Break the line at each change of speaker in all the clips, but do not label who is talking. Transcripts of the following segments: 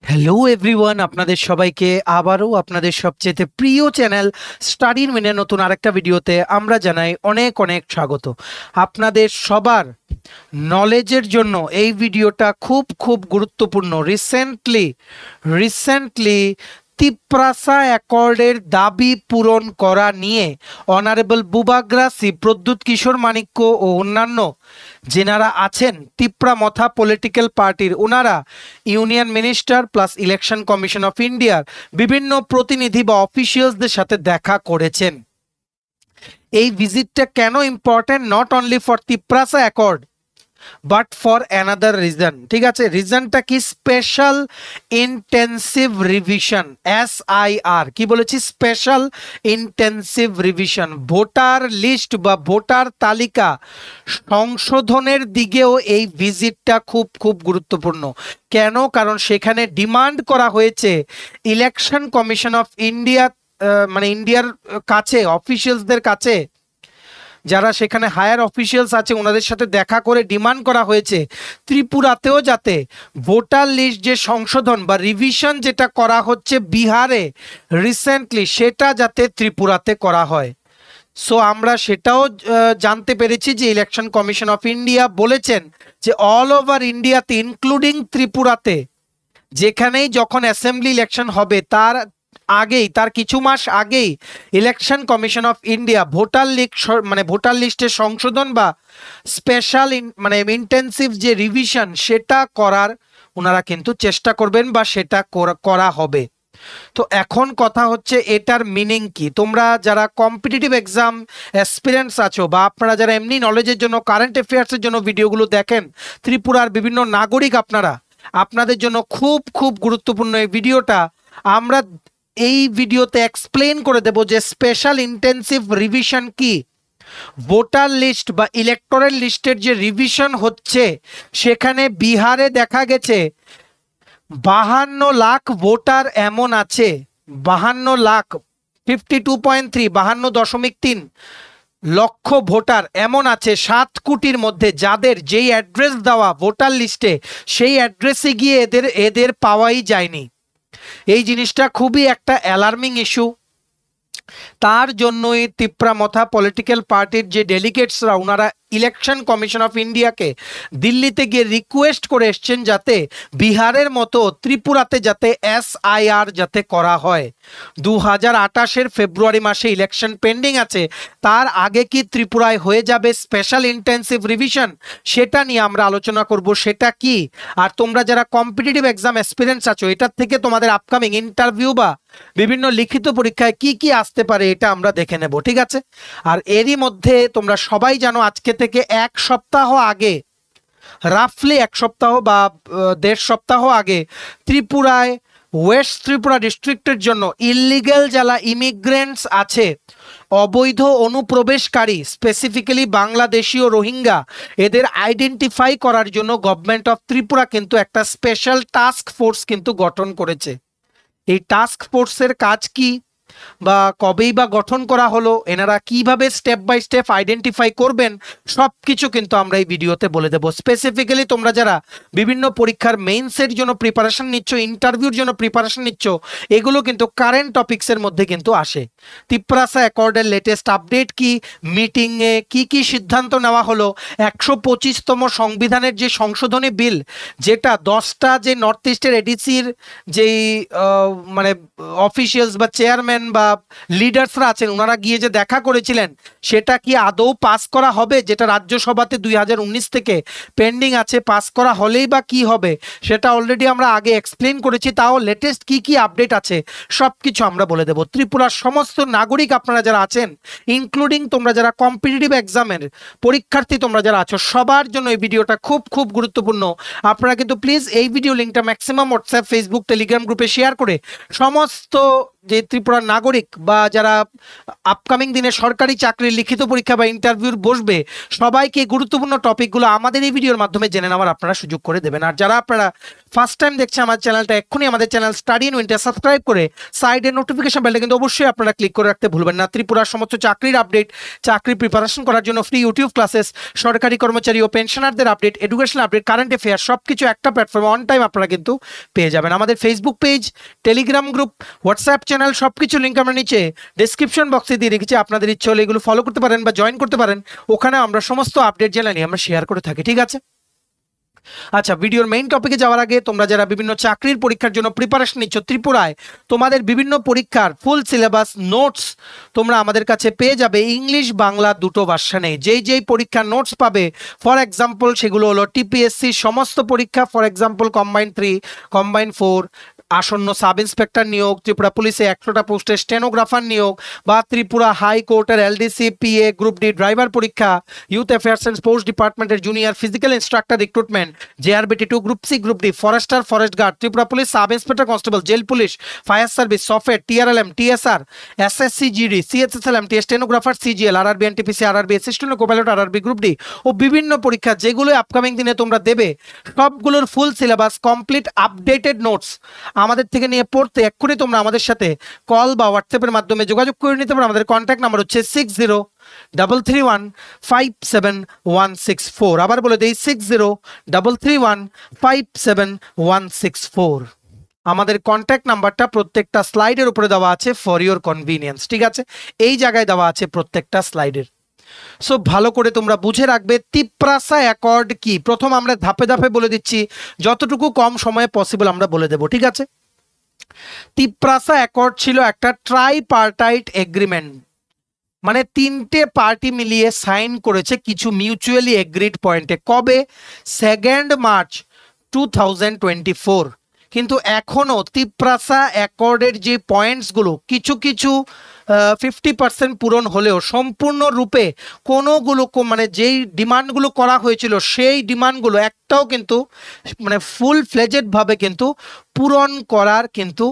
Hello everyone, আপনাদের সবাইকে আবারও আপনাদের সবচেয়ে প্রিয় চ্যানেল স্টাডির মিনে নতুন আরেকটা ভিডিওতে আমরা জানাই অনেক অনেক স্বাগত। আপনাদের সবার নলেজের জন্য এই ভিডিওটা খুব খুব গুরুত্বপূর্ণ। রিসেন্টলি তিপ্রাসা অ্যাকর্ডের দাবি পূরণ করা নিয়ে অনারেবল বুবাগ্রা সি প্রদ্যুৎ কিশোর মাণিক্য ও অন্যান্য যেনারা আছেন তিপ্রা মথা পলিটিক্যাল পার্টির, ওনারা union minister plus election commission of ইন্ডিয়ার বিভিন্ন প্রতিনিধি বা অফিসিয়ালসদের সাথে দেখা করেছেন। এই ভিজিটটা কেন important? Not only for Tiprasa accord but for another reason. ঠিক আছে, রিজনটা কি? Special intensive revision, SIR। কি বলেছি? স্পেশাল ইন্টেন্সিভ রিভিশন। ভোটার লিস্ট বা ভোটার তালিকা সংশোধনের দিকেও এই ভিজিটটা খুব খুব গুরুত্বপূর্ণ। কেন? কারণ সেখানে ডিমান্ড করা হয়েছে ইলেকশন কমিশন অফ ইন্ডিয়া, মানে ইন্ডিয়ার কাছে, অফিসিয়ালসদের কাছে, যারা সেখানে হায়ার অফিসিয়ালস আছে ওনাদের সাথে দেখা করে ডিমান্ড করা হয়েছে ত্রিপুরাতেও যাতে ভোটার লিস্ট যে সংশোধন বা রিভিশন যেটা করা হচ্ছে বিহারে রিসেন্টলি, সেটা যাতে ত্রিপুরাতে করা হয়। সো আমরা সেটাও জানতে পেরেছি যে ইলেকশন কমিশন অফ ইন্ডিয়া বলেছেন যে অল ওভার ইন্ডিয়াতে ইনক্লুডিং ত্রিপুরাতে যেখানেই যখন অ্যাসেম্বলি ইলেকশন হবে তার আগেই, তার কিছু মাস আগেই election commission of India voter লিস্টের সংশোধন বা স্পেশাল ইন্টেন্সিভ যে রিভিশন সেটা করার ওনারা কিন্তু চেষ্টা করবেন বা সেটা করা হবে। তো এখন কথা হচ্ছে এটার মিনিং কি? তোমরা যারা কম্পিটিটিভ এক্সাম অ্যাসপিরেন্টস আছো বা আপনারা যারা এমনি নলেজের জন্য, কারেন্ট অ্যাফেয়ার্সের জন্য ভিডিওগুলো দেখেন, ত্রিপুরার বিভিন্ন নাগরিক আপনাদের জন্য খুব খুব গুরুত্বপূর্ণ এই ভিডিওটা। আমরা এই ভিডিওতে এক্সপ্লেন করে দেব যে স্পেশাল ইন্টেন্সিভ রিভিশন কি, ভোটার লিস্ট বা ইলেকটোরাল লিস্টের যে রিভিশন হচ্ছে সেখানে বিহারে দেখা গেছে 52 লাখ ভোটার এমন আছে, 52 লাখ, 52.3, 52.3 লক্ষ ভোটার এমন আছে 7 কোটির মধ্যে যাদের যেই অ্যাড্রেস দেওয়া ভোটার লিস্টে সেই অ্যাড্রেসে গিয়ে এদের পাওয়াই যায়নি। এই জিনিসটা খুবই একটা অ্যালার্মিং ইস্যু। তার জন্যই তিপ্রা মথা পলিটিক্যাল পার্টির যে ডেলিগেটসরা ওনারা ইলেকশন কমিশন অফ ইন্ডিয়াকে দিল্লিতে গিয়ে রিকোয়েস্ট করে এসছেন যাতে বিহারের মতো ত্রিপুরাতে যাতে SIR যাতে করা হয়। 2028-এর ফেব্রুয়ারি মাসে ইলেকশন পেন্ডিং আছে, তার আগে কি ত্রিপুরায় হয়ে যাবে স্পেশাল ইন্টেন্সিভ রিভিশন? সেটা নিয়ে আমরা আলোচনা করব, সেটা কি। আর তোমরা যারা কম্পিটিটিভ এক্সাম এক্সপিরিয়েন্স আছো, এটার থেকে তোমাদের আপকামিং ইন্টারভিউ বা বিভিন্ন লিখিত পরীক্ষায় কি কি আসতে পারে এটা আমরা দেখে নেব। ঠিক আছে, আর এরই মধ্যে তোমরা সবাই জানো আজকে থেকে এক সপ্তাহ আগে, রাফলি এক সপ্তাহ বা 1.5 সপ্তাহ আগে ত্রিপুরায় ওয়েস্ট ত্রিপুরা ডিস্ট্রিক্টের জন্য ইলিগাল যারা ইমিগ্রেন্টস আছে, অবৈধ অনুপ্রবেশকারী, স্পেসিফিক্যালি বাংলাদেশীয় রোহিঙ্গা, এদের আইডেন্টিফাই করার জন্য গভর্নমেন্ট অফ ত্রিপুরা কিন্তু একটা স্পেশাল টাস্ক ফোর্স কিন্তু গঠন করেছে। এই টাস্ক ফোর্সের কাজ কি বা কবেই বা গঠন করা হলো, এনারা কিভাবে স্টেপ বাই স্টেপ আইডেন্টিফাই করবেন, সব কিছু কিন্তু আমরা এই ভিডিওতে বলে দেবো। স্পেসিফিক্যালি তোমরা যারা বিভিন্ন পরীক্ষার মেইনসের জন্য প্রিপারেশন নিচ্ছ, ইন্টারভিউর জন্য প্রিপারেশন নিচ্ছ, এগুলো কিন্তু কারেন্ট টপিক্সের মধ্যে কিন্তু আসে। তিপ্রাসা অ্যাকর্ডের লেটেস্ট আপডেট কি, মিটিংয়ে কি কি সিদ্ধান্ত নেওয়া হলো, 125তম সংবিধানের যে সংশোধনী বিল, যেটা 10টা যে নর্থ ইস্টের এডিসির যেই অফিসিয়ালস বা চেয়ারম্যান বা লিডার্সরা আছেন ওনারা গিয়ে যে দেখা করেছিলেন, সেটা কি আদৌ পাস করা হবে? যেটা রাজ্যসভাতে 2019 থেকে পেন্ডিং আছে, পাস করা হলেই বা কি হবে সেটা অলরেডি আমরা আগে এক্সপ্লেন করেছি। তাও লেটেস্ট কি কি আপডেট আছে সব কিছু আমরা বলে দেব। ত্রিপুরার সমস্ত নাগরিক আপনারা যারা আছেন, ইনক্লুডিং তোমরা যারা কম্পিটিটিভ এক্সামের পরীক্ষার্থী তোমরা যারা আছো, সবার জন্য এই ভিডিওটা খুব খুব গুরুত্বপূর্ণ। আপনারা কিন্তু প্লিজ এই ভিডিও লিঙ্কটা ম্যাক্সিমাম হোয়াটসঅ্যাপ, ফেসবুক, টেলিগ্রাম গ্রুপে শেয়ার করে সমস্ত যে ত্রিপুরার নাগরিক বা যারা আপকামিং দিনে সরকারি চাকরির লিখিত পরীক্ষা বা ইন্টারভিউর বসবে, সবাইকে গুরুত্বপূর্ণ টপিকগুলো আমাদের এই ভিডিওর মাধ্যমে জেনে নেওয়ার আপনারা সুযোগ করে দেবেন। আর যারা আপনারা ফার্স্ট টাইম দেখছেন আমার চ্যানেলটা, এক্ষুনি আমাদের channel study in winter subscribe করে সাইডের নোটিফিকেশন বেলটা কিন্তু অবশ্যই আপনারা ক্লিক করে রাখতে ভুলবেন না। ত্রিপুরার সমস্ত চাকরির আপডেট, চাকরির প্রিপারেশন করার জন্য ফ্রি ইউটিউব ক্লাসেস, সরকারি কর্মচারী ও পেনশনারদের update, education update, current affair সবকিছু একটা প্ল্যাটফর্মে অন টাইম আপনারা কিন্তু পেয়ে যাবেন। আমাদের Facebook page, Telegram group, WhatsApp channel সবকিছু লিঙ্ক আমরা নিচে ডেসক্রিপশন বক্সে দিয়ে রেখেছি। আপনাদের ইচ্ছে হলে এগুলো ফলো করতে পারেন বা জয়েন করতে পারেন। ওখানে আমরা সমস্ত আপডেট জেনে নিয়ে আমরা শেয়ার করে থাকি, ঠিক আছে? আচ্ছা, ভিডিওর মেইন টপিকে যাওয়ার আগে, তোমরা যারা বিভিন্ন চাকরির পরীক্ষার জন্য প্রিপারেশন নিচ্ছ ত্রিপুরায়, তোমাদের বিভিন্ন পরীক্ষার ফুল সিলেবাস নোটস তোমরা আমাদের কাছে পেয়ে যাবে ইংলিশ বাংলা দুটো ভার্সনে। যেই পরীক্ষার নোটস পাবে, ফর এক্সাম্পল সেগুলো হলো টিপিএসসি সমস্ত পরীক্ষা, ফর এক্সাম্পল কম্বাইন্ড 3, কম্বাইন্ড 4, আসন্ন সাব ইন্সপেক্টর নিয়োগ, ত্রিপুরা পুলিশে 100টা পোস্টে স্টেনোগ্রাফার নিয়োগ, বা ত্রিপুরা হাইকোর্টের LDC, PA, group D driver পরীক্ষা, ইউথ অ্যাফেয়ার্স অ্যান্ড স্পোর্টস ডিপার্টমেন্টের junior physical instructor recruitment, JRBT 2, group C, group D, forester, forest guard, Tripura police sub inspector constable, jail police, fire service, software, TRLM, TSR, SSC GD, CSSLM, stenographer, CGL, RRB, NTPC, RRB assistant copilot, RRB group D ও বিভিন্ন পরীক্ষা যেগুলো upcoming দিনে তোমরা দেবে, সবগুলোর full syllabus, complete updated notes আমাদের থেকে নিয়ে পড়তে এক্ষুনি তোমরা আমাদের সাথে কল বা হোয়াটসঅ্যাপের মাধ্যমে যোগাযোগ করে নিতে পারো। আমাদের কন্ট্যাক্ট নাম্বার হচ্ছে 6033157164। আবার বলে দিই 6033157164। আমাদের কন্ট্যাক্ট নাম্বারটা প্রত্যেকটা স্লাইডের উপরে দেওয়া আছে ফর ইওর কনভিনিয়েন্স, ঠিক আছে? এই জায়গায় দেওয়া আছে প্রত্যেকটা স্লাইডের। সো ভালো করে তোমরা বুঝে রাখবে তিপ্রাসা অ্যাকর্ড কি। প্রথম আমরা ধাপে ধাপে বলে দিচ্ছি, যতটুকু কম সময়ে পসিবল আমরা বলে দেব, ঠিক আছে? তিপ্রাসা অ্যাকর্ড ছিল একটা ট্রাইপার্টাইট এগ্রিমেন্ট, মানে তিনটে পার্টি মিলিয়ে সাইন করেছে কিছু মিউচুয়ালি এগ্রিড পয়েন্টে। কবে? 2 মার্চ 2024। কিন্তু এখনো তিপ্রাসা অ্যাকর্ডের যে পয়েন্টসগুলো কিছু কিছু 50% পূরণ হলেও সম্পূর্ণরূপে কোনোগুলো মানে যেই ডিমান্ডগুলো করা হয়েছিল সেই ডিমান্ডগুলো একটাও কিন্তু মানে ফুল ফ্লেজেড ভাবে কিন্তু পূরণ করার কিন্তু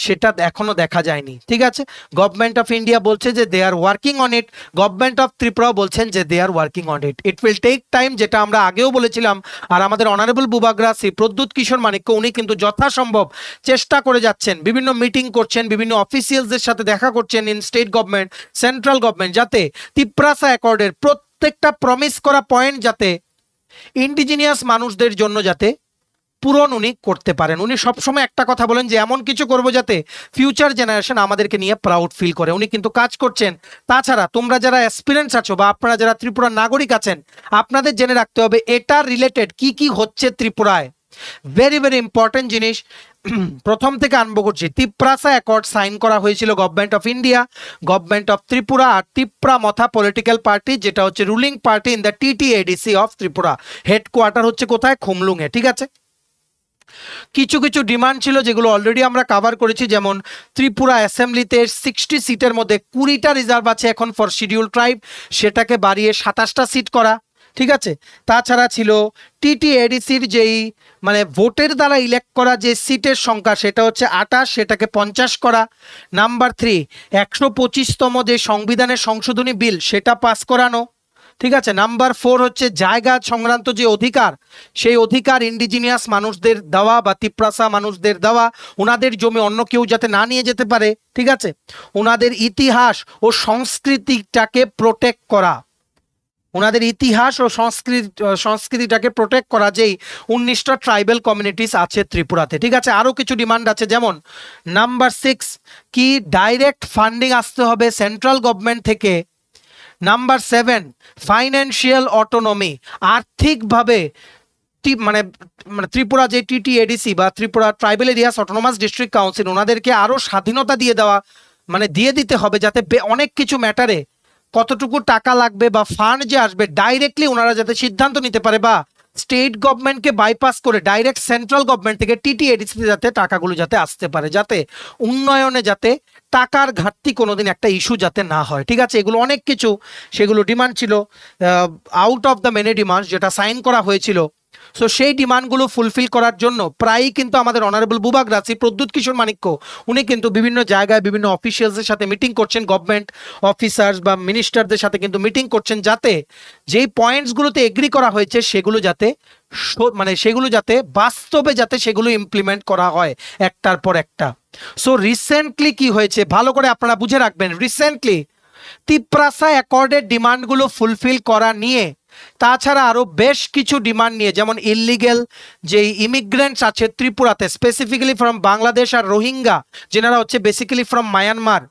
সেটা এখনো দেখা যায়নি, ঠিক আছে? গভর্নমেন্ট অফ ইন্ডিয়া বলছে যে they are working on it, government of Tripura বলছেন যে they are working on it. It will take time, যেটা আমরা আগেও বলেছিলাম। আর আমাদের অনারেবল বুবাগ্রা শ্রী প্রদ্যুৎ কিশোর মানিক্য উনি কিন্তু যথাসম্ভব চেষ্টা করে যাচ্ছেন, বিভিন্ন মিটিং করছেন, বিভিন্ন অফিসিয়ালসদের সাথে দেখা করছেন in state government, central government, যাতে তিপ্রাসা অ্যাকর্ডের প্রত্যেকটা প্রমিস করা পয়েন্ট যাতে ইন্ডিজিনিয়াস মানুষদের জন্য যাতে পূরণ উনি করতে পারেন। উনি সবসময় একটা কথা বলেন যে এমন কিছু করব যাতে ফিউচার জেনারেশন আমাদেরকে নিয়ে প্রাউড ফিল করে। উনি কিন্তু কাজ করছেন। তাছাড়া তোমরা যারা এক্সপিরিয়েন্স আছো বা আপনারা যারা ত্রিপুরার নাগরিক আছেন, আপনাদের জেনে রাখতে হবে এটা রিলেটেড কি কি হচ্ছে ত্রিপুরায়। ভেরি ভেরি ইম্পর্টেন্ট জিনিস। প্রথম থেকে আরম্ভ করছি। তিপ্রাসা অ্যাকর্ড সাইন করা হয়েছিল government of India, government of Tripura আর ত্রিপুরা মথা পলিটিক্যাল পার্টি, যেটা হচ্ছে ruling party in the TTADC of Tripura. Headquarter হচ্ছে কোথায়? খুমলুঙে, ঠিক আছে? কিছু কিছু ডিমান্ড ছিল যেগুলো অলরেডি আমরা কভার করেছি, যেমন ত্রিপুরা অ্যাসেম্বলিতে 60 সিটের মধ্যে 20টা রিজার্ভ আছে এখন ফর শিডিউল ট্রাইব, সেটাকে বাড়িয়ে 27টা সিট করা, ঠিক আছে? তাছাড়া ছিল টিটিএডিসির যেই মানে ভোটের দ্বারা ইলেক্ট করা যে সিটের সংখ্যা সেটা হচ্ছে 28, সেটাকে 50 করা। নাম্বার 3, 125তম যে সংবিধানের সংশোধনী বিল সেটা পাস করানো, ঠিক আছে? নাম্বার 4 হচ্ছে জায়গা সংক্রান্ত যে অধিকার, সেই অধিকার ইন্ডিজিনিয়াস মানুষদের দেওয়া বা তিপ্রাসা মানুষদের দেওয়া, ওনাদের জমি অন্য কেউ যাতে না নিয়ে যেতে পারে, ঠিক আছে? ওনাদের ইতিহাস ও সংস্কৃতিটাকে প্রোটেক্ট করা, ওনাদের ইতিহাস ও সংস্কৃতিটাকে প্রোটেক্ট করা, যেই 19টা ট্রাইবাল কমিউনিটিস আছে ত্রিপুরাতে, ঠিক আছে? আরও কিছু ডিমান্ড আছে, যেমন নাম্বার 6 কি ডাইরেক্ট ফান্ডিং আসতে হবে সেন্ট্রাল গভর্নমেন্ট থেকে। নাম্বার 7 ফাইন্যান্সিয়াল অটোনমি, আর্থিকভাবে মানে ত্রিপুরা যে টিটিএডিসি বা Tripura tribal areas autonomous district council, ওনাদেরকে আরও স্বাধীনতা দিয়ে দেওয়া, মানে দিয়ে দিতে হবে যাতে অনেক কিছু ম্যাটারে কতটুকু টাকা লাগবে বা ফান্ড যে আসবে ডাইরেক্টলি ওনারা যাতে সিদ্ধান্ত নিতে পারে, বা স্টেট গভর্নমেন্টকে বাইপাস করে ডাইরেক্ট সেন্ট্রাল গভর্নমেন্ট থেকে টিটিএডিসিতে যাতে টাকাগুলো যাতে আসতে পারে, যাতে উন্নয়নে যাতে টাকার ঘাটতি কোনোদিন একটা ইস্যু যাতে না হয়, ঠিক আছে? এগুলো অনেক কিছু সেগুলো ডিমান্ড ছিল out of the many demands যেটা সাইন করা হয়েছিল। সো সেই ডিমান্ডগুলো ফুলফিল করার জন্য প্রায়ই কিন্তু আমাদের অনারেবল বুবাক রাসি প্রদ্যুৎ কিশোর মানিক্য উনি কিন্তু বিভিন্ন জায়গায় বিভিন্ন অফিসিয়ালসদের সাথে মিটিং করছেন, গভর্নমেন্ট অফিসার্স বা মিনিস্টারদের সাথে কিন্তু মিটিং করছেন, যাতে যেই পয়েন্টসগুলোতে এগ্রি করা হয়েছে সেগুলো যাতে সেগুলো যাতে বাস্তবে যাতে সেগুলো ইমপ্লিমেন্ট করা হয় একটার পর একটা। সো রিসেন্টলি কি হয়েছে ভালো করে আপনারা বুঝে রাখবেন। রিসেন্টলি তিপ্রাসা অ্যাকর্ডের ডিমান্ডগুলো ফুলফিল করা নিয়ে, তাছাড়া আরও বেশ কিছু ডিমান্ড নিয়ে, যেমন ইললিগেল যে ইমিগ্রেন্টস আছে ত্রিপুরাতে, স্পেসিফিক্যালি ফ্রম বাংলাদেশ আর রোহিঙ্গা, যেনারা হচ্ছে বেসিক্যালি ফ্রম মায়ানমার,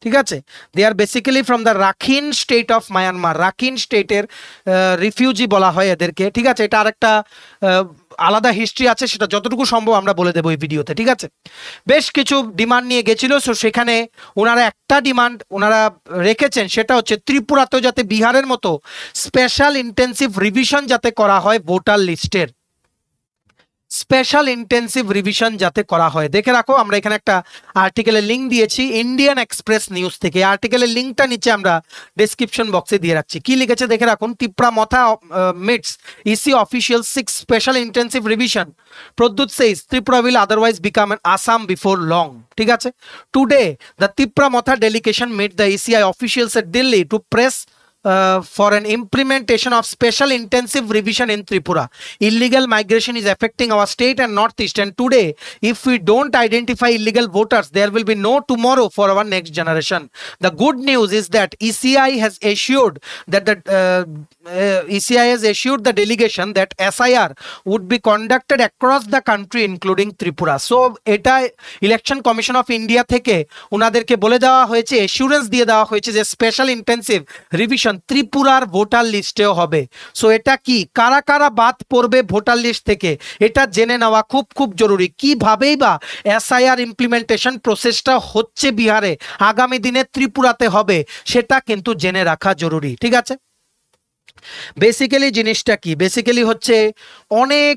ঠিক আছে, they are basically from the Rakhine state of Myanmar, Rakhine স্টেটের রিফিউজি বলা হয় এদেরকে, ঠিক আছে। এটা আরেকটা আলাদা হিস্ট্রি আছে, সেটা যতটুকু সম্ভব আমরা বলে দেবো এই ভিডিওতে, ঠিক আছে। বেশ কিছু ডিমান্ড নিয়ে গেছিল, সো সেখানে ওনারা একটা ডিমান্ড ওনারা রেখেছেন, সেটা হচ্ছে ত্রিপুরাতেও যাতে বিহারের মতো স্পেশাল ইন্টেন্সিভ রিভিশন যাতে করা হয় ভোটার লিস্টের, স্পেশাল ইন্টেন্সিভ রিভিশন যাতে করা হয়। দেখে রাখো, আমরা এখানে একটা আর্টিকেলের লিঙ্ক দিয়েছি ইন্ডিয়ান এক্সপ্রেস নিউজ থেকে। আর্টিকেলের লিঙ্কটা নিচে আমরা ডেসক্রিপশন বক্সে দিয়ে রাখছি। কি লিখেছে দেখে রাখুন। Tipramotha meets EC official 6 special intensive revision, Pradyot says Tripura will otherwise become an Assam before long, ঠিক আছে। Today the Tipramotha delegation met the ECI officials at Delhi to press for an implementation of special intensive revision in Tripura. Illegal migration is affecting our state and northeast, and today if we don't identify illegal voters, there will be no tomorrow for our next generation. The good news is that ECI has assured that the delegation that SIR would be conducted across the country including Tripura. So এটা election commission of India থেকে ওনাদেরকে বলে দেওয়া হয়েছে, assurance দিয়ে দেওয়া হয়েছে যে স্পেশাল ইন্টেন্সিভ রিভিশন ত্রিপুরার ভোটার লিস্টেও হবে। সো এটা কি, কারা কারা বাদ পড়বে ভোটার লিস্ট থেকে, এটা জেনে নেওয়া খুব খুব জরুরি। কিভাবেই বা এসআইআর ইমপ্লিমেন্টেশন প্রসেসটা হচ্ছে বিহারে, আগামী দিনে ত্রিপুরাতে হবে, সেটা কিন্তু জেনে রাখা জরুরি, ঠিক আছে। বেসিক্যালি জিনিসটা কি, বেসিক্যালি হচ্ছে অনেক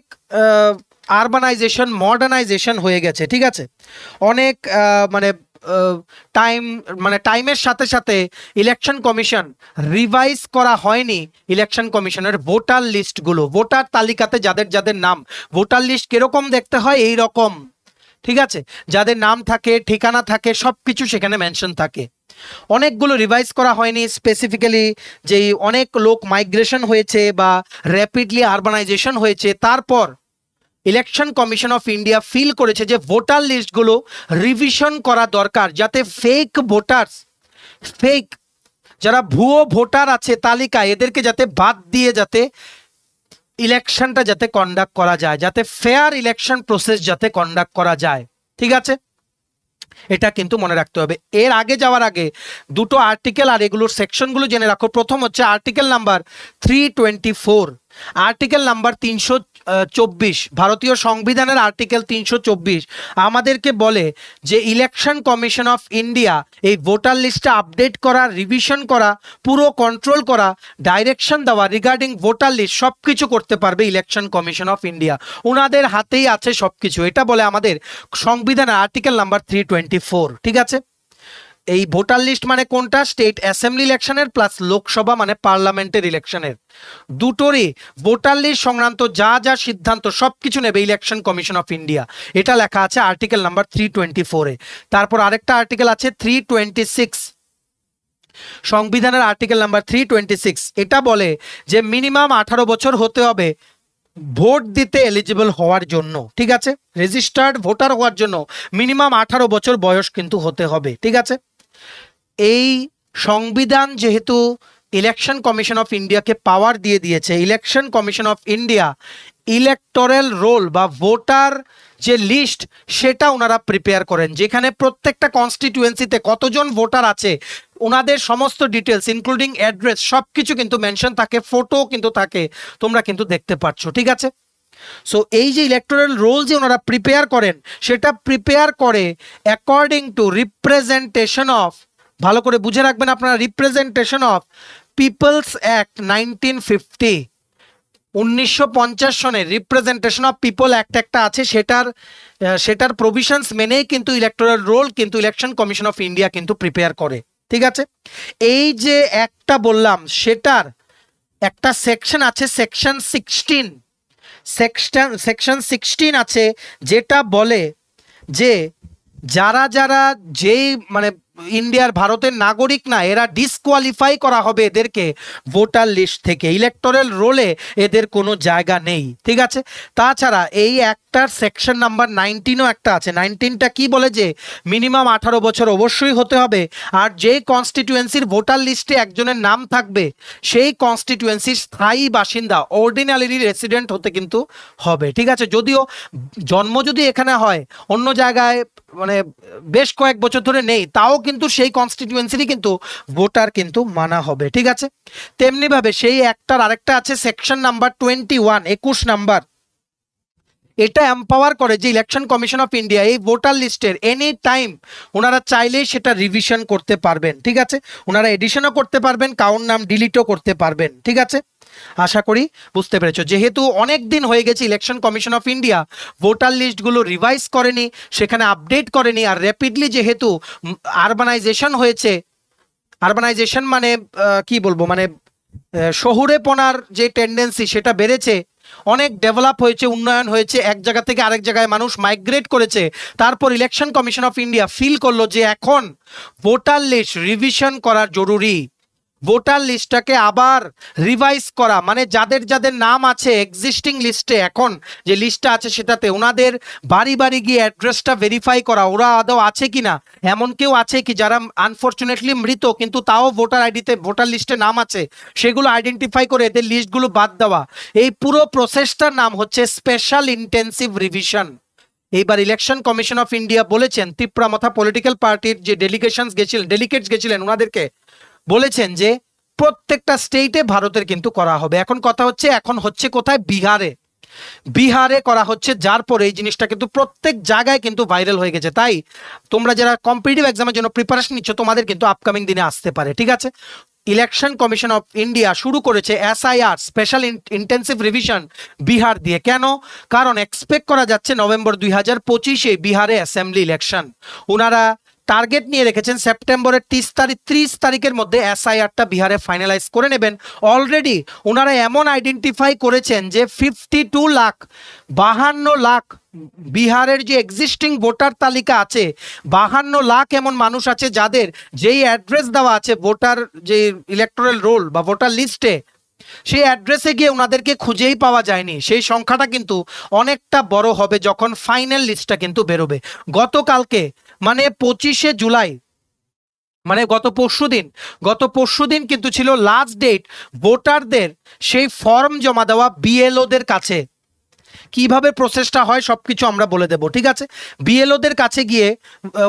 আরবানাইজেশন মডার্নাইজেশন হয়ে গেছে, ঠিক আছে। অনেক টাইমের সাথে সাথে ইলেকশন কমিশন রিভাইজ করা হয়নি ইলেকশন কমিশনের ভোটার লিস্টগুলো। ভোটার তালিকাতে যাদের যাদের নাম, ভোটার লিস্ট কিরকম দেখতে হয় এই রকম, ঠিক আছে, যাদের নাম থাকে, ঠিকানা থাকে, সব কিছু সেখানে মেনশন থাকে। অনেকগুলো রিভাইজ করা হয়নি, স্পেসিফিক্যালি যেই অনেক লোক মাইগ্রেশন হয়েছে বা র্যাপিডলি আরবানাইজেশন হয়েছে, তারপর election commission of India feel করেছে যে ভোটার লিস্টগুলো রিভিশন করা দরকার, যাতে ফেক ভোটার্স, ফেক যারা ভুয়ো ভোটার আছে তালিকায়, এদেরকে যাতে বাদ দিয়ে যাতে ইলেকশনটা যাতে কন্ডাক্ট করা যায়, যাতে ফেয়ার ইলেকশন প্রসেস যাতে কন্ডাক্ট করা যায়, ঠিক আছে। এটা কিন্তু মনে রাখতে হবে। এর আগে যাওয়ার আগে দুটো আর্টিকেল আর এগুলোর সেকশনগুলো জেনে রাখো। প্রথম হচ্ছে আর্টিকেল নাম্বার 324, আর্টিকেল নাম্বার 324, ভারতীয় সংবিধানের আর্টিকেল 324 আমাদেরকে বলে যে ইলেকশন কমিশন অফ ইন্ডিয়া এই ভোটার লিস্টটা আপডেট করা, রিভিশন করা, পুরো কন্ট্রোল করা, ডাইরেকশন দেওয়া রিগার্ডিং ভোটার লিস্ট সব কিছু করতে পারবে ইলেকশন কমিশন অফ ইন্ডিয়া। ওনাদের হাতেই আছে সব কিছু, এটা বলে আমাদের সংবিধানের আর্টিকেল নাম্বার 324, ঠিক আছে। এই ভোটার লিস্ট মানে কোনটা, স্টেট অ্যাসেম্বলি ইলেকশনের প্লাস লোকসভা মানে পার্লামেন্টের ইলেকশনের, দুটোরই ভোটার লিস্ট সংক্রান্ত যা যা সিদ্ধান্ত সবকিছু নেবে ইলেকশন কমিশন অফ ইন্ডিয়া। এটা লেখা আছে আর্টিকেল নাম্বার 324-এ। তারপর আরেকটা আর্টিকেল আছে 326, সংবিধানের আর্টিকেল নাম্বার 326, এটা বলে যে মিনিমাম 18 বছর হতে হবে ভোট দিতে এলিজিবল হওয়ার জন্য, ঠিক আছে। রেজিস্টার্ড ভোটার হওয়ার জন্য মিনিমাম 18 বছর বয়স কিন্তু হতে হবে, ঠিক আছে। এই সংবিধান যেহেতু ইলেকশন কমিশন অফ ইন্ডিয়াকে পাওয়ার দিয়ে দিয়েছে, election commission of India electoral role বা ভোটার যে লিস্ট সেটা ওনারা প্রিপেয়ার করেন, যেখানে প্রত্যেকটা কনস্টিটিউয়েন্সিতে কতজন ভোটার আছে ওনাদের সমস্ত ডিটেলস ইনক্লুডিং অ্যাড্রেস সব কিছু কিন্তু মেনশন থাকে, ফটো কিন্তু থাকে, তোমরা কিন্তু দেখতে পাচ্ছ, ঠিক আছে। সো এই যে ইলেকটোরাল রোল যে ওনারা প্রিপেয়ার করেন, সেটা প্রিপেয়ার করে অ্যাকর্ডিং টু রিপ্রেজেন্টেশন অফ, ভালো করে বুঝে রাখবেন আপনারা, রিপ্রেজেন্টেশন অফ পিপলস অ্যাক্ট 1950, 1950 সনের রিপ্রেজেন্টেশন অফ পিপল অ্যাক্ট একটা আছে, সেটার প্রভিশনস মেনেই কিন্তু ইলেকটোরাল রোল কিন্তু ইলেকশন কমিশন অফ ইন্ডিয়া কিন্তু প্রিপেয়ার করে, ঠিক আছে। এই যে একটা বললাম সেটার একটা সেকশন আছে, সেকশন 16, সেকশন 16 আছে, যেটা বলে যে যারা যারা যেই মানে ইন্ডিয়ার ভারতের নাগরিক না, এরা ডিসকোয়ালিফাই করা হবে এদেরকে ভোটার লিস্ট থেকে, ইলেকটোরাল রোলে এদের কোনো জায়গা নেই। ঠিক আছে, তাছাড়া এই একটার সেকশন নাম্বার 19ও একটা আছে। 19টা কি বলে যে মিনিমাম 18 বছর অবশ্যই হতে হবে, আর যেই কনস্টিটিউয়েন্সির ভোটার লিস্টে একজনের নাম থাকবে সেই কনস্টিটিউয়েন্সির স্থায়ী বাসিন্দা, অর্ডিনারি রেসিডেন্ট হতে কিন্তু হবে। ঠিক আছে, যদিও জন্ম যদি এখানে হয়, অন্য জায়গায় মানে বেশ কয়েক বছর ধরে নেই, তাও কিন্তু সেই কনস্টিটিউয়েন্সিরই কিন্তু ভোটার কিন্তু মানা হবে। ঠিক আছে, তেমনি ভাবে সেই একটার আরেকটা আছে সেকশন নাম্বার 21, 21 নাম্বার। এটা এম্পাওয়ার করে যে ইলেকশন কমিশন অফ ইন্ডিয়া এই ভোটার লিস্টের এনি টাইম ওনারা চাইলেই সেটা রিভিশন করতে পারবেন। ঠিক আছে, ওনারা এডিশনও করতে পারবেন, কাউন্ট নাম ডিলিটও করতে পারবেন। ঠিক আছে, আশা করি বুঝতে পেরেছো। যেহেতু অনেক দিন হয়ে গেছে election commission of India voter লিস্টগুলো রিভাইজ করেনি, সেখানে আপডেট করেনি, আর র্যাপিডলি যেহেতু আরবানাইজেশন হয়েছে, আরবানাইজেশন মানে কি বলবো, মানে শহুরেপনার যে টেন্ডেন্সি সেটা বেড়েছে, অনেক ডেভেলপ হয়েছে, উন্নয়ন হয়েছে, এক জায়গা থেকে আরেক জায়গায় মানুষ মাইগ্রেট করেছে। তারপর election commission of India feel করলো যে এখন ভোটার লিস্ট রিভিশন করা জরুরি, ভোটার লিস্টটাকে আবার রিভাইজ করা, মানে যাদের যাদের নাম আছে এক্সিস্টিং লিস্টে, এখন যে লিস্টটা আছে সেটাতে ওনাদের বাড়ি বাড়ি গিয়ে অ্যাড্রেসটা ভেরিফাই করা, ওরা আদৌ আছে কি না, এমন কেউ আছে কি যারা আনফর্চুনেটলি মৃত কিন্তু তাও ভোটার আইডিতে ভোটার লিস্টে নাম আছে, সেগুলো আইডেন্টিফাই করে এদের লিস্টগুলো বাদ দেওয়া। এই পুরো প্রসেসটার নাম হচ্ছে স্পেশাল ইন্টেন্সিভ রিভিশন। এইবার ইলেকশন কমিশন অফ ইন্ডিয়া বলেছেন, তিপ্রামথা পলিটিক্যাল পার্টির যে ডেলিগেটস গেছিলেন ওনাদেরকে বলেছেন যে প্রত্যেকটা স্টেটে ভারতের কিন্তু করা হবে। এখন কথা হচ্ছে, এখন হচ্ছে কোথায়, বিহারে করা হচ্ছে, যার পরে এই জিনিসটা কিন্তু প্রত্যেক জায়গায় কিন্তু ভাইরাল হয়ে গেছে। তাই তোমরা যারা কম্পিটিটিভ এক্সামের জন্য প্রিপারেশন নিচ্ছ, তোমাদের কিন্তু আপকামিং দিনে আসতে পারে। ঠিক আছে, ইলেকশন কমিশন অফ ইন্ডিয়া শুরু করেছে SIR special intensive revision Bihar দিয়ে। কেন? কারণ এক্সপেক্ট করা যাচ্ছে নভেম্বর 2025-এ বিহারে অ্যাসেম্বলি ইলেকশন। ওনারা টার্গেট নিয়ে রেখেছেন সেপ্টেম্বরের 30 তারিখের মধ্যে SIRটা বিহারে ফাইনালাইজ করে নেবেন। অলরেডি ওনারা এমন আইডেন্টিফাই করেছেন যে 52 লাখ বিহারের যে এক্সিস্টিং ভোটার তালিকা আছে, 52 লাখ এমন মানুষ আছে যাদের যেই অ্যাড্রেস দেওয়া আছে ভোটার যে ইলেকটোরাল রোল বা ভোটার লিস্টে, সেই অ্যাড্রেসে গিয়ে ওনাদেরকে খুঁজেই পাওয়া যায়নি। সেই সংখ্যাটা কিন্তু অনেকটা বড় হবে যখন ফাইনাল লিস্টটা কিন্তু বেরোবে। গতকালকে মানে 25শে জুলাই, মানে গত পরশুদিন কিন্তু ছিল লাস্ট ডেট ভোটারদের সেই ফর্ম জমা দেওয়া BLOদের কাছে। কিভাবে প্রসেসটা হয় সবকিছু আমরা বলে দেব। ঠিক আছে, BLOদের কাছে গিয়ে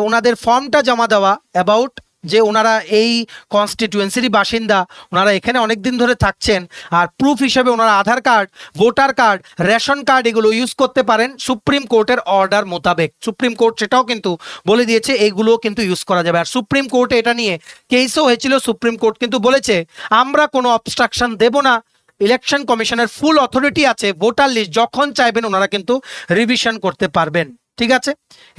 ওনাদের ফর্মটা জমা দেওয়া অ্যাবাউট যে ওনারা এই কনস্টিটিউয়েন্সিরই বাসিন্দা, ওনারা এখানে অনেক দিন ধরে থাকছেন, আর প্রুফ হিসেবে ওনারা Aadhaar card, voter card, ration card এগুলো ইউজ করতে পারেন সুপ্রিম কোর্টের অর্ডার মোতাবেক। সুপ্রিম কোর্ট সেটাও কিন্তু বলে দিয়েছে এইগুলো কিন্তু ইউজ করা যাবে। আর সুপ্রিম কোর্টে এটা নিয়ে কেসও হয়েছিল, সুপ্রিম কোর্ট কিন্তু বলেছে আমরা কোনো অবস্ট্রাকশন দেব না, ইলেকশন কমিশনের ফুল অথরিটি আছে, ভোটার লিস্ট যখন চাইবেন ওনারা কিন্তু রিভিশন করতে পারবেন। ঠিক আছে,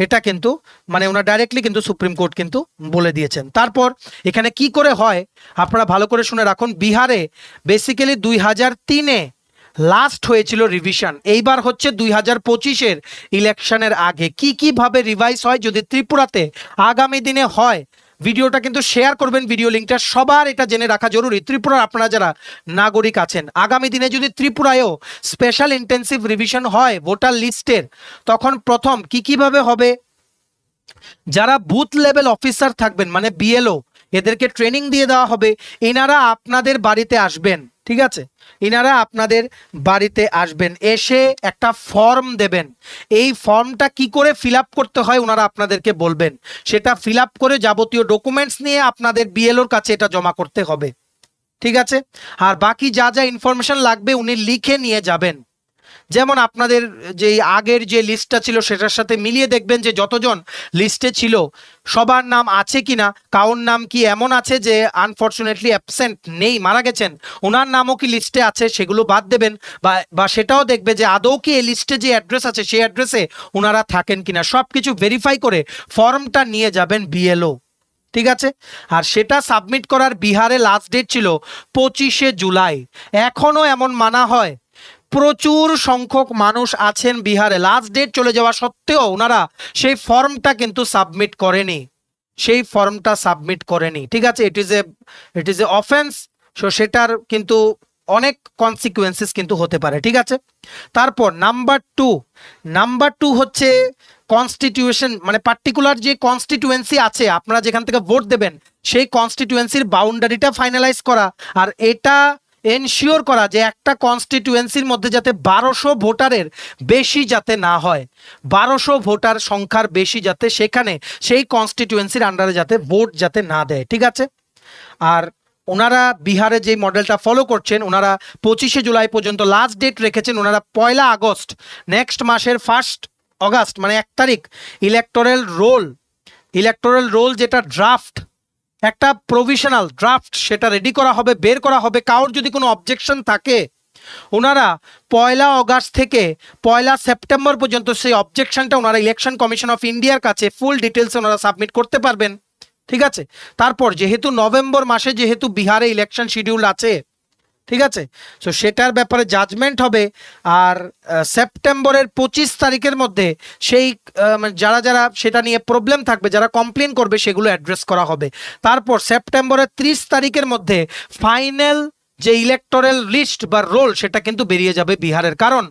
এটা কিন্তু মানে ওনারা ডাইরেক্টলি কিন্তু সুপ্রিম কোর্ট কিন্তু বলে দিয়েছেন। তারপর এখানে কি করে হয় আপনারা ভালো করে শুনে রাখুন। বিহারে বেসিক্যালি 2003-এ লাস্ট হয়েছিল রিভিশন, এইবার হচ্ছে 2025-এর ইলেকশনের আগে। কিভাবে রিভাইজ হয় যদি ত্রিপুরাতে আগামী দিনে হয়, ভিডিওটা কিন্তু শেয়ার করবেন, ভিডিও লিঙ্কটা সবার এটা জেনে রাখা জরুরি। ত্রিপুরার আপনারা যারা নাগরিক আছেন, আগামী দিনে যদি ত্রিপুরায়ও স্পেশাল ইন্টেন্সিভ রিভিশন হয় ভোটার লিস্টের, তখন প্রথম কিভাবে হবে, যারা বুথ লেভেল অফিসার থাকবেন মানে BLO, এদেরকে ট্রেনিং দিয়ে দেওয়া হবে, এনারা আপনাদের বাড়িতে আসবেন। ঠিক আছে, ইনারা আপনাদের বাড়িতে আসবেন, এসে একটা ফর্ম দেবেন। এই ফর্মটা কি করে ফিল আপ করতে হয় ওনারা আপনাদেরকে বলবেন, সেটা ফিল আপ করে যাবতীয় ডকুমেন্টস নিয়ে আপনাদের BLOর কাছে এটা জমা করতে হবে। ঠিক আছে, আর বাকি যা যা ইনফরমেশন লাগবে উনি লিখে নিয়ে যাবেন। যেমন আপনাদের যে আগের যে লিস্টটা ছিল সেটার সাথে মিলিয়ে দেখবেন যে যতজন লিস্টে ছিল সবার নাম আছে কিনা, কাউর নাম কি এমন আছে যে আনফর্চুনেটলি অ্যাবসেন্ট নেই, মারা গেছেন, ওনার নামও কি লিস্টে আছে, সেগুলো বাদ দেবেন। বা সেটাও দেখবে যে আদৌ কি এই লিস্টে যে অ্যাড্রেস আছে সেই অ্যাড্রেসে ওনারা থাকেন কিনা, সব কিছু ভেরিফাই করে ফর্মটা নিয়ে যাবেন BLO। ঠিক আছে, আর সেটা সাবমিট করার বিহারে লাস্ট ডেট ছিল 25শে জুলাই। এখনও এমন মানা হয় প্রচুর সংখ্যক মানুষ আছেন বিহারে, লাস্ট ডেট চলে যাওয়া সত্ত্বেও ওনারা সেই ফর্মটা কিন্তু সাবমিট করেনি, ঠিক আছে। It is a offence. So সেটার কিন্তু অনেক কনসিকুয়েন্সেস কিন্তু হতে পারে, ঠিক আছে। তারপর নাম্বার টু হচ্ছে কনস্টিটিউশন, মানে পার্টিকুলার যে কনস্টিটিউয়েন্সি আছে আপনারা যেখান থেকে ভোট দেবেন সেই কনস্টিটিউয়েন্সির বাউন্ডারিটা ফাইনালাইজ করা, আর এটা এনশিওর করা যে একটা কনস্টিটিউয়েন্সির মধ্যে যাতে 1200 ভোটারের বেশি যাতে না হয়, 1200 ভোটার সংখ্যার বেশি যাতে সেখানে সেই কনস্টিটিউয়েন্সির আন্ডারে যাতে ভোট যাতে না দেয়, ঠিক আছে। আর ওনারা বিহারে যে মডেলটা ফলো করছেন, ওনারা 25শে জুলাই পর্যন্ত লাস্ট ডেট রেখেছেন, ওনারা 1 আগস্ট নেক্সট মাসের 1 অগাস্ট মানে 1 তারিখ ইলেকটোরাল রোল যেটা ড্রাফট, একটা প্রভিশনাল ড্রাফট সেটা রেডি করা হবে, বের করা হবে। কারোর যদি কোনো অবজেকশন থাকে ওনারা 1 অগাস্ট থেকে 1 সেপ্টেম্বর পর্যন্ত সেই অবজেকশনটা ওনারা ইলেকশন কমিশন অফ ইন্ডিয়ার কাছে ফুল ডিটেলসে ওনারা সাবমিট করতে পারবেন, ঠিক আছে। তারপর যেহেতু নভেম্বর মাসে যেহেতু বিহারে ইলেকশন শিডিউল আছে, ঠিক আছে, সো সেটার ব্যাপারে জাজমেন্ট হবে। আর সেপ্টেম্বরের 25 তারিখের মধ্যে সেই যারা সেটা নিয়ে প্রবলেম থাকবে, যারা কমপ্লেন করবে সেগুলো অ্যাড্রেস করা হবে। তারপর সেপ্টেম্বরের 30 তারিখের মধ্যে ফাইনাল যে ইলেকটোরাল লিস্ট বা রোল সেটা কিন্তু বেরিয়ে যাবে বিহারের, কারণ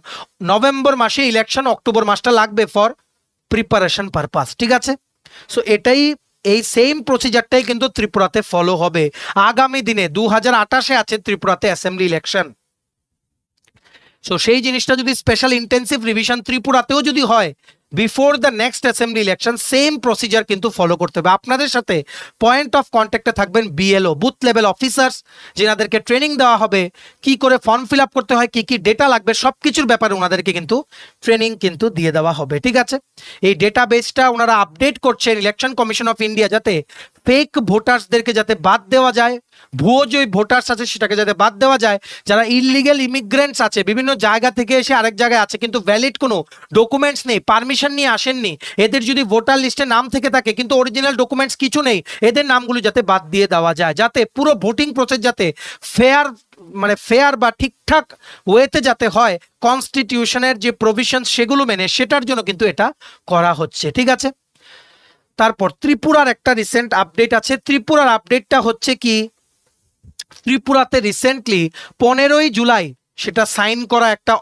নভেম্বর মাসে ইলেকশন, অক্টোবর মাসটা লাগবে ফর প্রিপারেশন পারপাস, ঠিক আছে। সো এই সেম প্রসিজারটাই কিন্তু ত্রিপুরাতে ফলো হবে আগামী দিনে। 2028-এ আছে ত্রিপুরাতে অ্যাসেম্বলি ইলেকশন। সো সেই জিনিসটা যদি স্পেশাল ইন্টেন্সিভ রিভিশন ত্রিপুরাতেও যদি হয় before the next assembly election, same procedure কিন্তু ফলো করতে হবে। আপনাদের সাথে পয়েন্ট অফ কন্ট্যাক্টে থাকবেন বিএলও, বুথ লেভেল অফিসার্স, যেনাদেরকে ট্রেনিং দেওয়া হবে কি করে ফর্ম ফিল আপ করতে হয়, কি কি ডেটা লাগবে, সব কিছুর ব্যাপারে ওনাদেরকে কিন্তু ট্রেনিং কিন্তু দিয়ে দেওয়া হবে, ঠিক আছে। এই ডেটাবেসটা ওনারা আপডেট করছেন ইলেকশন কমিশন অফ ইন্ডিয়া, যাতে ফেক ভোটার্সদেরকে যাতে বাদ দেওয়া যায়, ভুয়ো যে ভোটার্স আছে সেটাকে যাতে বাদ দেওয়া যায়, যারা ইললিগেল ইমিগ্রেন্টস আছে বিভিন্ন জায়গা থেকে এসে আরেক জায়গায় আছে কিন্তু ভ্যালিড কোনো ডকুমেন্টস নেই, পারমিশন নিয়ে আসেননি, এদের যদি ভোটার লিস্টে নাম থেকে থাকে কিন্তু অরিজিনাল ডকুমেন্টস কিছু নেই, এদের নামগুলো যাতে বাদ দিয়ে দেওয়া যায়, যাতে পুরো ভোটিং প্রসেস যাতে ফেয়ার বা ঠিকঠাক ওয়েতে যাতে হয়, কনস্টিটিউশনের যে প্রভিশন সেগুলো মেনে, সেটার জন্য কিন্তু এটা করা হচ্ছে, ঠিক আছে। তারপর ত্রিপুরার একটা রিসেন্ট আপডেট আছে। ত্রিপুরার আপডেটটা হচ্ছে কি, ত্রিপুরাতে রিসেন্টলি 15ই জুলাই সেটা সাইন করা একটা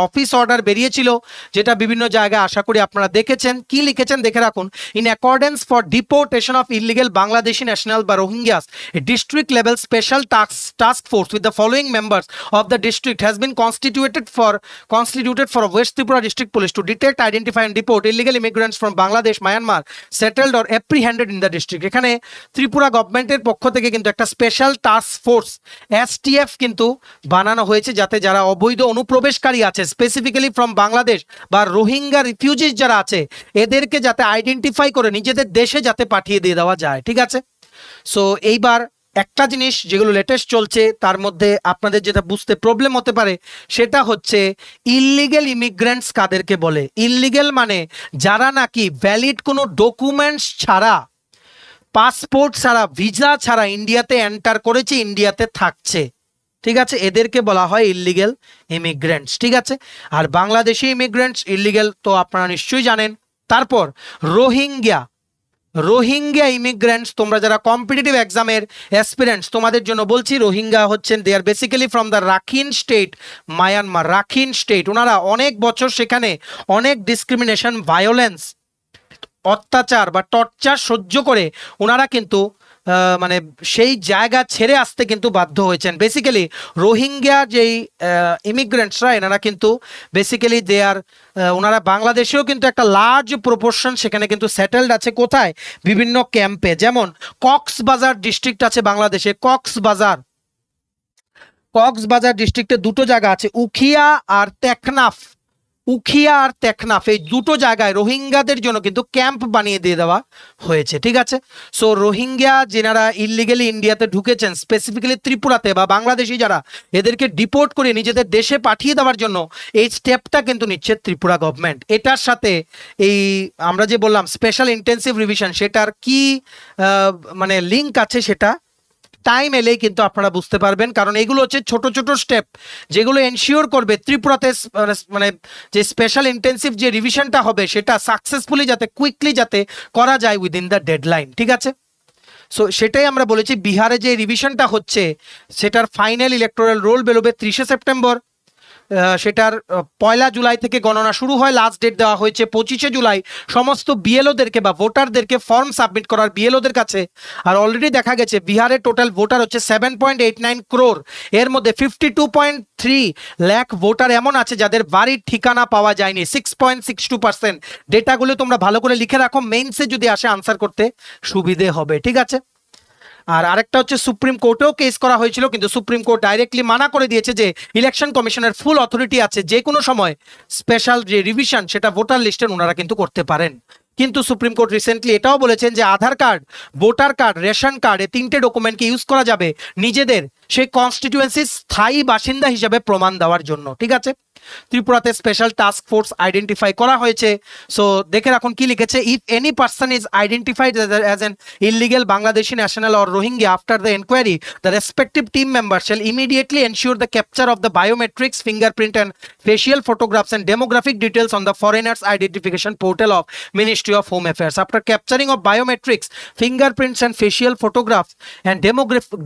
অফিস অর্ডার বেরিয়েছিল, যেটা বিভিন্ন জায়গায় আশা করি আপনারা দেখেছেন। কি লিখেছেন দেখে রাখুন। In accordance for deportation of illegal Bangladeshi national বা Rohingyas, a district level special task force with the following members of the district has been constituted for West Tripura District Police to detect, identify and deport illegal immigrants from Bangladesh, Myanmar settled or apprehended in the district। এখানে ত্রিপুরা গভর্নমেন্টের পক্ষ থেকে কিন্তু একটা special task force STF কিন্তু বানানো হয়েছে, যাতে যারা অবৈধ অনুপ্রবেশকারী আছে স্পেসিফিক্যালি ফ্রম বাংলাদেশ বা রোহিঙ্গা রিফিউজিস যারা আছে এদেরকে যাতে আইডেন্টিফাই করে নিজেদের দেশে যাতে পাঠিয়ে দিয়ে দেওয়া যায়, ঠিক আছে। সো এইবার একটা জিনিস যেগুলো লেটেস্ট চলছে তার মধ্যে আপনাদের যেটা বুঝতে প্রবলেম হতে পারে সেটা হচ্ছে ইললিগেল ইমিগ্রেন্টস কাদেরকে বলে। ইললিগেল মানে যারা নাকি ভ্যালিড কোনো ডকুমেন্টস ছাড়া, পাসপোর্ট ছাড়া, ভিসা ছাড়া ইন্ডিয়াতে এন্টার করেছে, ইন্ডিয়াতে থাকছে, ঠিক আছে, এদেরকে বলা হয় ইললিগেল ইমিগ্রেন্টস, ঠিক আছে। আর বাংলাদেশি ইমিগ্রেন্টস ইললিগেল তো আপনারা নিশ্চয়ই জানেন। তারপর রোহিঙ্গা ইমিগ্রেন্টস, তোমরা যারা কম্পিটিটিভ এক্সামের অ্যাসপিরেন্টস তোমাদের জন্য বলছি, রোহিঙ্গা হচ্ছেন they are basically from the Rakhine state, Myanmar Rakhine state. ওনারা অনেক বছর সেখানে অনেক ডিসক্রিমিনেশন, ভায়োলেন্স, অত্যাচার বা টর্চার সহ্য করে ওনারা কিন্তু সেই জায়গা ছেড়ে আসতে কিন্তু বাধ্য হয়েছেন। বেসিক্যালি রোহিঙ্গা যেই ইমিগ্রেন্টসরা এনারা কিন্তু বেসিক্যালি ওনারা বাংলাদেশেও কিন্তু একটা লার্জ প্রপোর্শন সেখানে কিন্তু সেটেলড আছে। কোথায়? বিভিন্ন ক্যাম্পে, যেমন কক্সবাজার ডিস্ট্রিক্ট আছে বাংলাদেশে, কক্সবাজার ডিস্ট্রিক্টে দুটো জায়গা আছে, উখিয়া আর টেকনাফ, এই দুটো জায়গায় রোহিঙ্গাদের জন্য কিন্তু ক্যাম্প বানিয়ে দিয়ে দেওয়া হয়েছে, ঠিক আছে। সো রোহিঙ্গা যেনারা ইললিগালি ইন্ডিয়াতে ঢুকেছেন স্পেসিফিক্যালি ত্রিপুরাতে বা বাংলাদেশি যারা, এদেরকে ডিপোর্ট করে নিজেদের দেশে পাঠিয়ে দেওয়ার জন্য এই স্টেপটা কিন্তু নিচ্ছে ত্রিপুরা গভর্নমেন্ট। এটার এই আমরা যে বললাম স্পেশাল ইন্টেন্সিভ রিভিশন, সেটার কি লিঙ্ক আছে সেটা টাইম এলেই কিন্তু আপনারা বুঝতে পারবেন, কারণ এগুলো হচ্ছে ছোট ছোট স্টেপ যেগুলো এনশিওর করবে ত্রিপুরাতে মানে যে স্পেশাল ইন্টেন্সিভ যে রিভিশনটা হবে সেটা সাকসেসফুলি যাতে কুইকলি যাতে করা যায় উইদিন দ্য ডেডলাইন। ঠিক আছে, সো সেটাই আমরা বলেছি। বিহারে যে রিভিশনটা হচ্ছে সেটার ফাইনাল ইলেকটোরাল রোল বেরোবে 30শে সেপ্টেম্বর। সেটার 1 জুলাই থেকে গণনা শুরু হয়, লাস্ট ডেট দেওয়া হয়েছে 25শে জুলাই সমস্ত বিএলওদেরকে বা ভোটারদেরকে ফর্ম সাবমিট করার বিএলওদের কাছে। আর অলরেডি দেখা গেছে বিহারের টোটাল ভোটার হচ্ছে 7.89 crore, এর মধ্যে 52.3 লাখ ভোটার এমন আছে যাদের বাড়ির ঠিকানা পাওয়া যায়নি, 6.62%। ডেটাগুলো তোমরা ভালো করে লিখে রাখো, মেইনসে যদি আসে আনসার করতে সুবিধে হবে। ঠিক আছে, আর আরেকটা হচ্ছে সুপ্রিম কোর্টেও কেস করা হয়েছিল, কিন্তু সুপ্রিম কোর্ট ডাইরেক্টলি মানা করে দিয়েছে যে ইলেকশন কমিশনের ফুল অথরিটি আছে যে কোনো সময় স্পেশাল যে রিভিশন সেটা ভোটার লিস্টের ওনারা কিন্তু করতে পারেন। কিন্তু সুপ্রিম কোর্ট রিসেন্টলি এটাও বলেছেন যে Aadhaar card, voter card, ration card, এই 3টে ডকুমেন্টকে ইউজ করা যাবে নিজেদের সেই কনস্টিটিউয়েন্সির স্থায়ী বাসিন্দা হিসেবে প্রমাণ দেওয়ার জন্য। ঠিক আছে, ত্রিপুরাতে স্পেশাল টাস্ক ফোর্স আইডেন্টিফাই করা হয়েছে। সো দেখে রাখুন কি লিখেছে, if any person is identified as an illegal Bangladeshi national or Rohingya after the enquiry, the respective team member shall immediately ensure the capture of the biometrics, fingerprint and facial photographs and demographic details on the foreigners identification portal of Ministry of Home Affairs. After capturing of biometrics, fingerprints and facial photographs and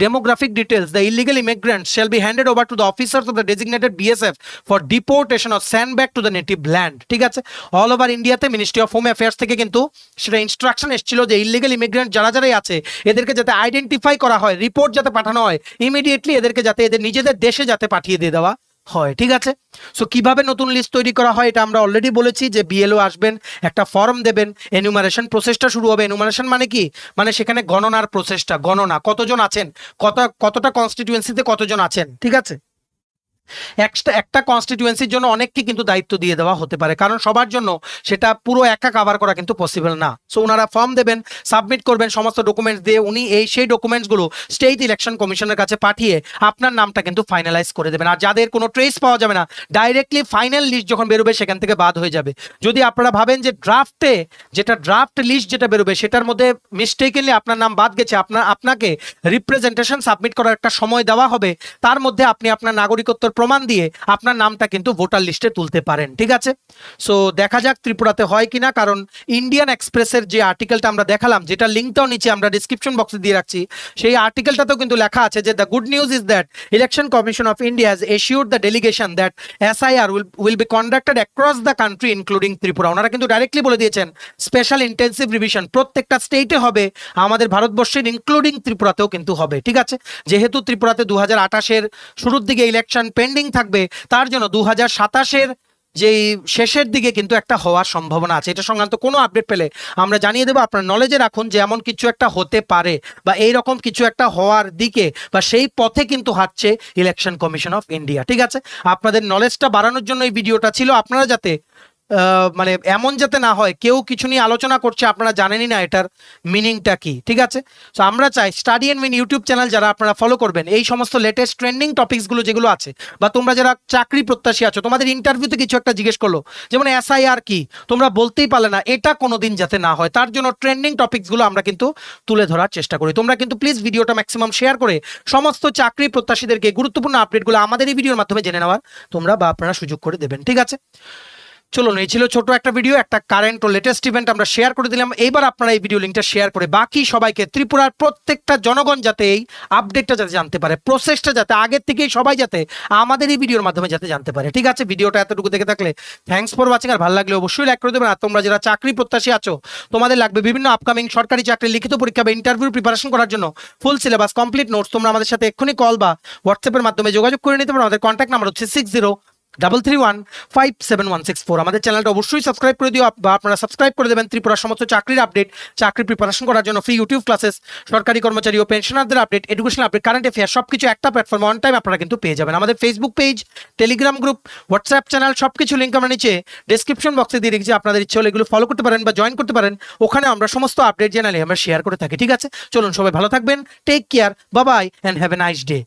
demographic details, the illegal immigrants shall be handed over to the officers of the designated BSF for deportation or sent back to the native land. ঠিক আছে, all over ইন্ডিয়াতে ministry of home affairs থেকে কিন্তু সেটা instruction এসেছিল যে illegal immigrant যারা যারাই আছে এদেরকে যাতে আইডেন্টিফাই করা হয়, রিপোর্ট যাতে পাঠানো হয় ইমিডিয়েটলি, এদেরকে যাতে এদের নিজেদের দেশে যাতে পাঠিয়ে দিয়ে দেওয়া হয়। ঠিক আছে, সো কিভাবে নতুন লিস্ট তৈরি করা হয় এটা আমরা অলরেডি বলেছি যে বিএলও আসবেন, একটা ফর্ম দেবেন, এনুমারেশন প্রসেসটা শুরু হবে। এনুমারেশন মানে কি, মানে সেখানে গণনার প্রসেসটা, গণনা কতজন আছেন, কতটা কনস্টিটিউয়েন্সিতে কতজন আছেন। ঠিক আছে, একটা কনস্টিটিউয়েন্সির জন্য অনেককে কিন্তু দায়িত্ব দিয়ে দেওয়া হতে পারে, কারণ সবার জন্য সেটা পুরো একা কভার করা কিন্তু পসিবল না। সো ওনারা ফর্ম দেবেন, সাবমিট করবেন সমস্ত ডকুমেন্টস দিয়ে, উনি সেই ডকুমেন্টসগুলো স্টেট ইলেকশন কমিশনের কাছে পাঠিয়ে আপনার নামটা কিন্তু ফাইনালাইজ করে দেবেন। আর যাদের কোনো ট্রেস পাওয়া যাবে না, ডাইরেক্টলি ফাইনাল লিস্ট যখন বেরোবে সেখান থেকে বাদ হয়ে যাবে। যদি আপনারা ভাবেন যে ড্রাফট লিস্ট যেটা বেরোবে সেটার মধ্যে মিস্টেকেনলি আপনার নাম বাদ গেছে, আপনাকে রিপ্রেজেন্টেশন সাবমিট করার একটা সময় দেওয়া হবে, তার মধ্যে আপনি আপনার নাগরিকত্ব প্রমাণ দিয়ে আপনার নামটা কিন্তু ভোটার লিস্টে তুলতে পারেন। ঠিক আছে, সো দেখা যাক ত্রিপুরাতে হয় কিনা, কারণ ইন্ডিয়ান এক্সপ্রেসের যে আর্টিকেলটা আমরা দেখালাম, যেটা লিঙ্কটাও নিচে আমরা ডিসক্রিপশন বক্সে দিয়ে রাখছি, সেই আর্টিকেলটাতেও কিন্তু লেখা আছে যে the good news is that election commission of India has assured the delegation that SIR will be conducted across the country including Tripura. ওনারা কিন্তু ডাইরেক্টলি বলে দিয়েছেন স্পেশাল ইন্টেন্সিভ রিভিশন প্রত্যেকটা স্টেটে হবে, আমাদের ভারতবর্ষের ইনক্লুডিং ত্রিপুরাতেও কিন্তু হবে। ঠিক আছে, যেহেতু ত্রিপুরাতে 2028-এর শুরুর দিকে ইলেকশন পেন্ডিং থাকবে, তার জন্য 2027-এর যেই শেষের দিকে কিন্তু একটা হওয়ার সম্ভাবনা আছে। এটা সংক্রান্ত কোনো আপডেট পেলে আমরা জানিয়ে দেবো, আপনার নলেজে রাখুন যে এমন কিছু একটা হতে পারে বা এইরকম কিছু একটা হওয়ার দিকে বা সেই পথে কিন্তু হাঁটছে ইলেকশন কমিশন অফ ইন্ডিয়া। ঠিক আছে, আপনাদের নলেজটা বাড়ানোর জন্য এই ভিডিওটা ছিল, আপনারা যাতে মানে এমন যাতে না হয় কেউ কিছু নিয়ে আলোচনা করছে আপনারা জানেনই না এটার মিনিংটা কি। ঠিক আছে, সো আমরা চাই study and win YouTube channel যারা আপনারা ফলো করবেন, এই সমস্ত লেটেস্ট ট্রেন্ডিং টপিকসগুলো যেগুলো আছে, বা তোমরা যারা চাকরি প্রত্যাশী আছো, তোমাদের ইন্টারভিউতে কিছু একটা জিজ্ঞেস করলো, যেমন SIR কি, তোমরা বলতেই পারলে না, এটা কোনোদিন যাতে না হয় তার জন্য ট্রেন্ডিং টপিকসগুলো আমরা কিন্তু তুলে ধরার চেষ্টা করি। তোমরা কিন্তু প্লিজ ভিডিওটা ম্যাক্সিমাম শেয়ার করে সমস্ত চাকরি প্রত্যাশীদেরকে গুরুত্বপূর্ণ আপডেটগুলো আমাদের এই ভিডিওর মাধ্যমে জেনে নেওয়ার তোমরা বা আপনারা সুযোগ করে দেবেন। ঠিক আছে, চলুন, এই ছিল ছোট একটা ভিডিও, একটা কারেন্ট ও লেটেস্ট ইভেন্ট আমরা শেয়ার করে দিলাম। এইবার আপনারা এই ভিডিও লিঙ্কটা শেয়ার করে বাকি সবাইকে, ত্রিপুরার প্রত্যেকটা জনগণ যাতে এই আপডেটটা যাতে জানতে পারে, প্রসেসটা যাতে আগের থেকেই সবাই যাতে আমাদের এই ভিডিওর মাধ্যমে যাতে জানতে পারে। ঠিক আছে, ভিডিওটা এতটুকু দেখে থাকলে থ্যাঙ্কস ফর ওয়াচিং, আর ভালো লাগলে অবশ্যই লাইক করে দেবেন। আর তোমরা যারা চাকরি প্রত্যাশী আছো, তোমাদের লাগবে বিভিন্ন আপকামিং সরকারি চাকরির লিখিত পরীক্ষা বা ইন্টারভিউ প্রিপারেশন করার জন্য ফুল সিলেবাস কমপ্লিট নোটস, তোমরা আমাদের সাথে এক্ষুনি কল বা হোয়াটসঅ্যাপের মাধ্যমে যোগাযোগ করে নিতে পারো। আমাদের কন্ট্যাক্ট নাম্বার হচ্ছে 6033157164। আমাদের চ্যানেলটা অবশ্যই সাবস্ক্রাইব করে দিও, বা আপনারা সাবস্ক্রাইব করে দেবেন ত্রিপুরার সমস্ত চাকরির আপডেট, চাকরি প্রিপারেশন করার জন্য ফ্রি ইউটিউব ক্লাসেস, সরকারি কর্মচারী ও পেনশনারদের update, educational update, current affair সবকিছু একটা প্ল্যাটফর্মে অন টাইম আপনারা কিন্তু পেয়ে যাবেন। আমাদের Facebook page, Telegram group, WhatsApp channel সবকিছু লিঙ্ক আমরা নিচে ডেসক্রিপশন বক্সে দিয়ে রেখেছি, আপনাদের ইচ্ছে হলে এগুলো ফলো করতে পারেন বা জয়েন করতে পারেন, ওখানে আমরা সমস্ত আপডেট জানালে আমরা শেয়ার করে থাকি। ঠিক আছে, চলুন সবাই ভালো থাকবেন, take care, bye bye and have a nice day.